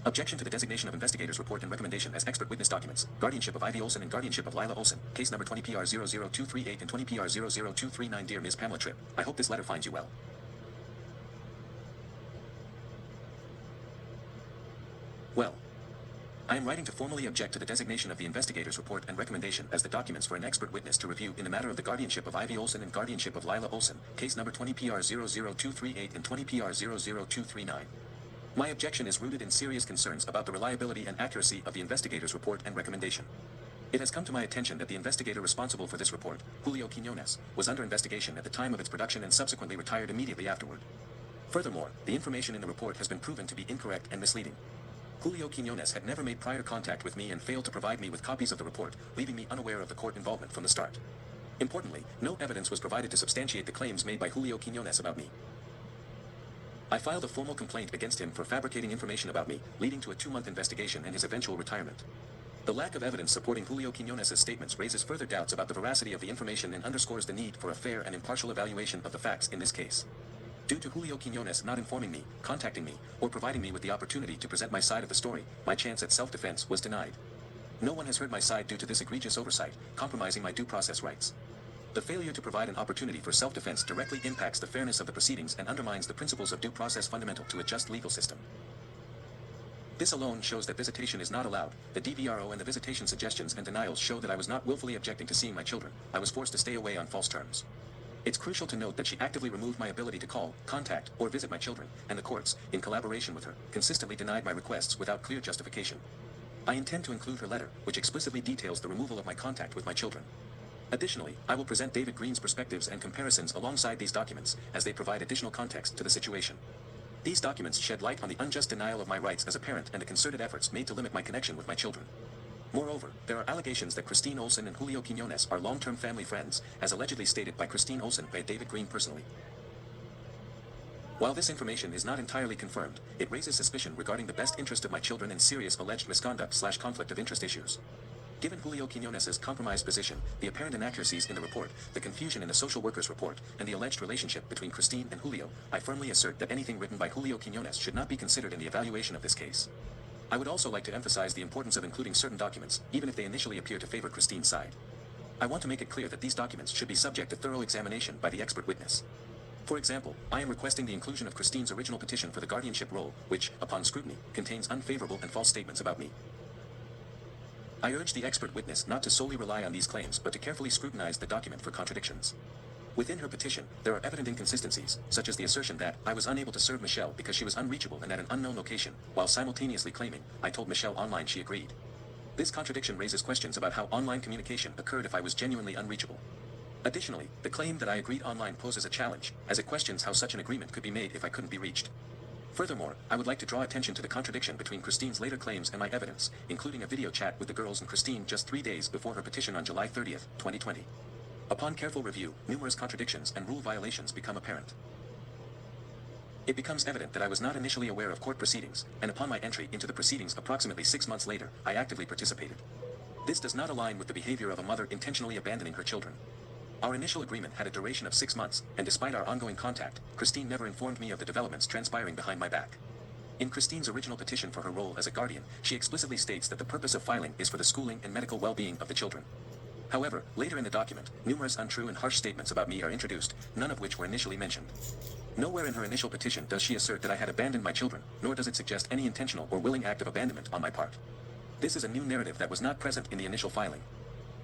Objection to the designation of investigators' report and recommendation as expert witness documents. Guardianship of Ivy Olsen and guardianship of Lila Olsen. Case number 20PR00238 and 20PR00239. Dear Ms. Pamela Tripp, I hope this letter finds you well. Well, I am writing to formally object to the designation of the investigator's report and recommendation as the documents for an expert witness to review in the matter of the guardianship of Ivy Olsen and guardianship of Lila Olsen, case number 20PR00238 and 20PR00239. My objection is rooted in serious concerns about the reliability and accuracy of the investigator's report and recommendation. It has come to my attention that the investigator responsible for this report, Julio Quinones, was under investigation at the time of its production and subsequently retired immediately afterward. Furthermore, the information in the report has been proven to be incorrect and misleading. Julio Quinones had never made prior contact with me and failed to provide me with copies of the report, leaving me unaware of the court involvement from the start. Importantly, no evidence was provided to substantiate the claims made by Julio Quinones about me. I filed a formal complaint against him for fabricating information about me, leading to a 2-month investigation and his eventual retirement. The lack of evidence supporting Julio Quinones' statements raises further doubts about the veracity of the information and underscores the need for a fair and impartial evaluation of the facts in this case. Due to Julio Quinones not informing me, contacting me, or providing me with the opportunity to present my side of the story, my chance at self-defense was denied. No one has heard my side due to this egregious oversight, compromising my due process rights. The failure to provide an opportunity for self-defense directly impacts the fairness of the proceedings and undermines the principles of due process fundamental to a just legal system. This alone shows that visitation is not allowed. The DVRO and the visitation suggestions and denials show that I was not willfully objecting to seeing my children. I was forced to stay away on false terms. It's crucial to note that she actively removed my ability to call, contact, or visit my children, and the courts, in collaboration with her, consistently denied my requests without clear justification. I intend to include her letter, which explicitly details the removal of my contact with my children. Additionally, I will present David Green's perspectives and comparisons alongside these documents, as they provide additional context to the situation. These documents shed light on the unjust denial of my rights as a parent and the concerted efforts made to limit my connection with my children. Moreover, there are allegations that Christine Olsen and Julio Quinones are long-term family friends, as allegedly stated by Christine Olsen by David Green personally. While this information is not entirely confirmed, it raises suspicion regarding the best interest of my children and serious alleged misconduct/conflict of interest issues. Given Julio Quinones' compromised position, the apparent inaccuracies in the report, the confusion in the social worker's report, and the alleged relationship between Christine and Julio, I firmly assert that anything written by Julio Quinones should not be considered in the evaluation of this case. I would also like to emphasize the importance of including certain documents, even if they initially appear to favor Christine's side. I want to make it clear that these documents should be subject to thorough examination by the expert witness. For example, I am requesting the inclusion of Christine's original petition for the guardianship role, which, upon scrutiny, contains unfavorable and false statements about me. I urge the expert witness not to solely rely on these claims but to carefully scrutinize the document for contradictions. Within her petition, there are evident inconsistencies, such as the assertion that I was unable to serve Michelle because she was unreachable and at an unknown location, while simultaneously claiming I told Michelle online she agreed. This contradiction raises questions about how online communication occurred if I was genuinely unreachable. Additionally, the claim that I agreed online poses a challenge, as it questions how such an agreement could be made if I couldn't be reached. Furthermore, I would like to draw attention to the contradiction between Christine's later claims and my evidence, including a video chat with the girls and Christine just 3 days before her petition on July 30, 2020. Upon careful review, numerous contradictions and rule violations become apparent. It becomes evident that I was not initially aware of court proceedings, and upon my entry into the proceedings approximately 6 months later, I actively participated. This does not align with the behavior of a mother intentionally abandoning her children. Our initial agreement had a duration of 6 months, and despite our ongoing contact, Christine never informed me of the developments transpiring behind my back. In Christine's original petition for her role as a guardian, she explicitly states that the purpose of filing is for the schooling and medical well-being of the children. However, later in the document, numerous untrue and harsh statements about me are introduced, none of which were initially mentioned. Nowhere in her initial petition does she assert that I had abandoned my children, nor does it suggest any intentional or willing act of abandonment on my part. This is a new narrative that was not present in the initial filing.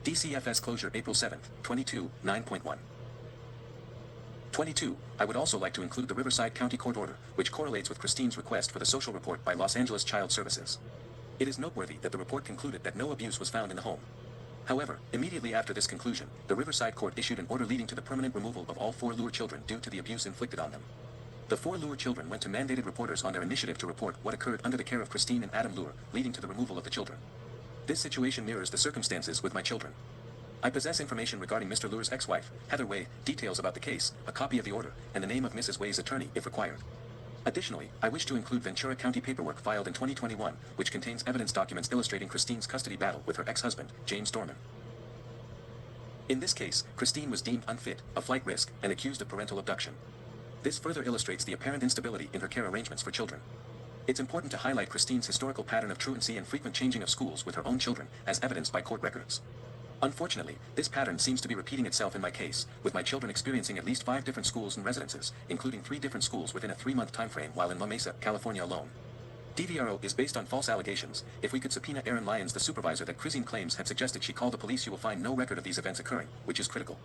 DCFS Closure April 7, 22, 9.1. 22. I would also like to include the Riverside County Court order, which correlates with Christine's request for the social report by Los Angeles Child Services. It is noteworthy that the report concluded that no abuse was found in the home. However, immediately after this conclusion, the Riverside Court issued an order leading to the permanent removal of all 4 Lure children due to the abuse inflicted on them. The 4 Lure children went to mandated reporters on their initiative to report what occurred under the care of Christine and Adam Lure, leading to the removal of the children. This situation mirrors the circumstances with my children. I possess information regarding Mr. Lure's ex-wife, Heather Way, details about the case, a copy of the order, and the name of Mrs. Way's attorney if required. Additionally, I wish to include Ventura County paperwork filed in 2021, which contains evidence documents illustrating Christine's custody battle with her ex-husband, James Dorman. In this case, Christine was deemed unfit, a flight risk, and accused of parental abduction. This further illustrates the apparent instability in her care arrangements for children. It's important to highlight Christine's historical pattern of truancy and frequent changing of schools with her own children, as evidenced by court records. Unfortunately, this pattern seems to be repeating itself in my case, with my children experiencing at least 5 different schools and residences, including 3 different schools within a 3-month timeframe while in La Mesa, California alone. DVRO is based on false allegations. If we could subpoena Erin Lyons, the supervisor that Christine claims had suggested she call the police, you will find no record of these events occurring, which is critical.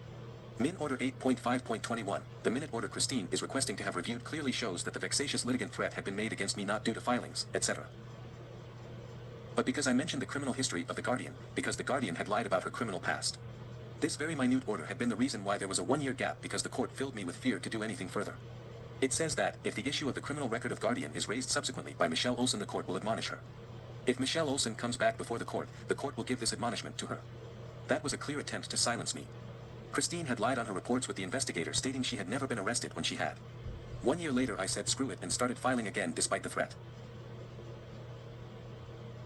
Min Order 8.5.21, the minute order Christine is requesting to have reviewed clearly shows that the vexatious litigant threat had been made against me not due to filings, etc. But because I mentioned the criminal history of the Guardian, because the Guardian had lied about her criminal past. This very minute order had been the reason why there was a 1-year gap, because the court filled me with fear to do anything further. It says that, if the issue of the criminal record of Guardian is raised subsequently by Michelle Olsen, the court will admonish her. If Michelle Olsen comes back before the court will give this admonishment to her. That was a clear attempt to silence me. Christine had lied on her reports with the investigator, stating she had never been arrested when she had. 1 year later I said screw it and started filing again despite the threat.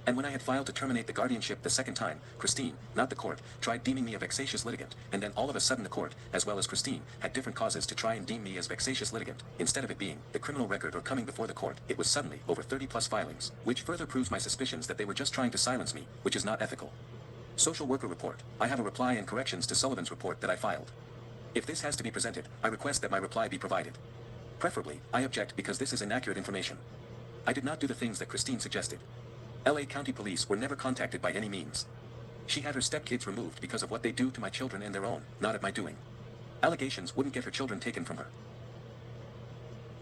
And when I had filed to terminate the guardianship the second time, Christine, not the court, tried deeming me a vexatious litigant, and then all of a sudden the court, as well as Christine, had different causes to try and deem me as vexatious litigant. Instead of it being the criminal record or coming before the court, it was suddenly over 30 plus filings, which further proves my suspicions that they were just trying to silence me, which is not ethical. Social worker report. I have a reply and corrections to Sullivan's report that I filed. If this has to be presented, I request that my reply be provided. Preferably, I object because this is inaccurate information. I did not do the things that Christine suggested. LA County Police were never contacted by any means. She had her stepkids removed because of what they do to my children and their own, not at my doing. Allegations wouldn't get her children taken from her.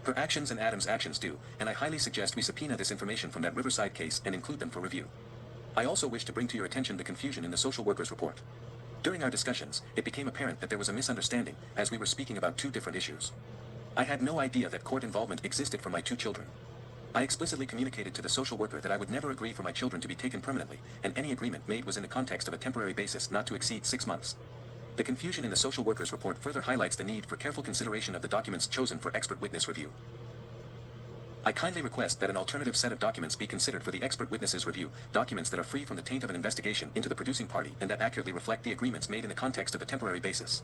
Her actions and Adam's actions do, and I highly suggest we subpoena this information from that Riverside case and include them for review. I also wish to bring to your attention the confusion in the social worker's report. During our discussions, it became apparent that there was a misunderstanding, as we were speaking about 2 different issues. I had no idea that court involvement existed for my 2 children. I explicitly communicated to the social worker that I would never agree for my children to be taken permanently, and any agreement made was in the context of a temporary basis not to exceed 6 months. The confusion in the social worker's report further highlights the need for careful consideration of the documents chosen for expert witness review. I kindly request that an alternative set of documents be considered for the expert witnesses review, documents that are free from the taint of an investigation into the producing party and that accurately reflect the agreements made in the context of a temporary basis.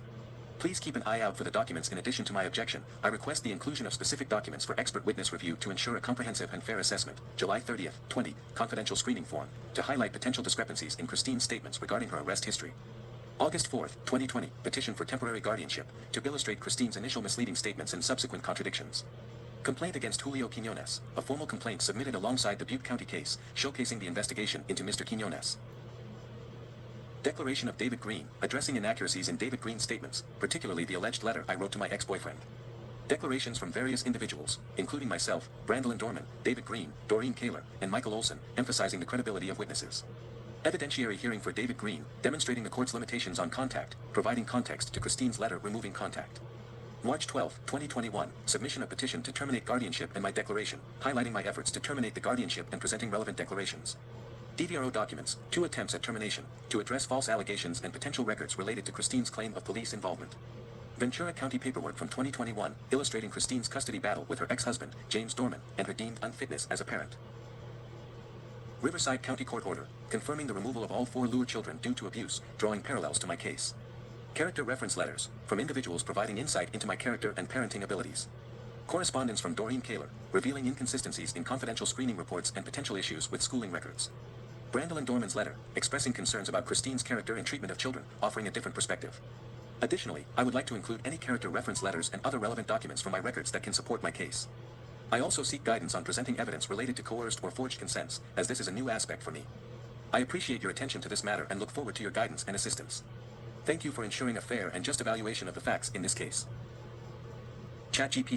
Please keep an eye out for the documents. In addition to my objection, I request the inclusion of specific documents for expert witness review to ensure a comprehensive and fair assessment. July 30th, 20, confidential screening form, to highlight potential discrepancies in Christine's statements regarding her arrest history. August 4th, 2020, petition for temporary guardianship, to illustrate Christine's initial misleading statements and subsequent contradictions. Complaint against Julio Quinones, a formal complaint submitted alongside the Butte County case, showcasing the investigation into Mr. Quinones. Declaration of David Green, addressing inaccuracies in David Green's statements, particularly the alleged letter I wrote to my ex-boyfriend. Declarations from various individuals, including myself, Brandolyn Dorman, David Green, Doreen Kaler, and Michael Olson, emphasizing the credibility of witnesses. Evidentiary hearing for David Green, demonstrating the court's limitations on contact, providing context to Christine's letter removing contact. March 12, 2021, submission of petition to terminate guardianship and my declaration, highlighting my efforts to terminate the guardianship and presenting relevant declarations. DVRO documents, 2 attempts at termination, to address false allegations and potential records related to Christine's claim of police involvement. Ventura County paperwork from 2021, illustrating Christine's custody battle with her ex-husband, James Dorman, and her deemed unfitness as a parent. Riverside County Court order, confirming the removal of all 4 Lure children due to abuse, drawing parallels to my case. Character reference letters, from individuals providing insight into my character and parenting abilities. Correspondence from Doreen Kaler, revealing inconsistencies in confidential screening reports and potential issues with schooling records. Brandolyn Dorman's letter, expressing concerns about Christine's character and treatment of children, offering a different perspective. Additionally, I would like to include any character reference letters and other relevant documents from my records that can support my case. I also seek guidance on presenting evidence related to coerced or forged consents, as this is a new aspect for me. I appreciate your attention to this matter and look forward to your guidance and assistance. Thank you for ensuring a fair and just evaluation of the facts in this case. ChatGPT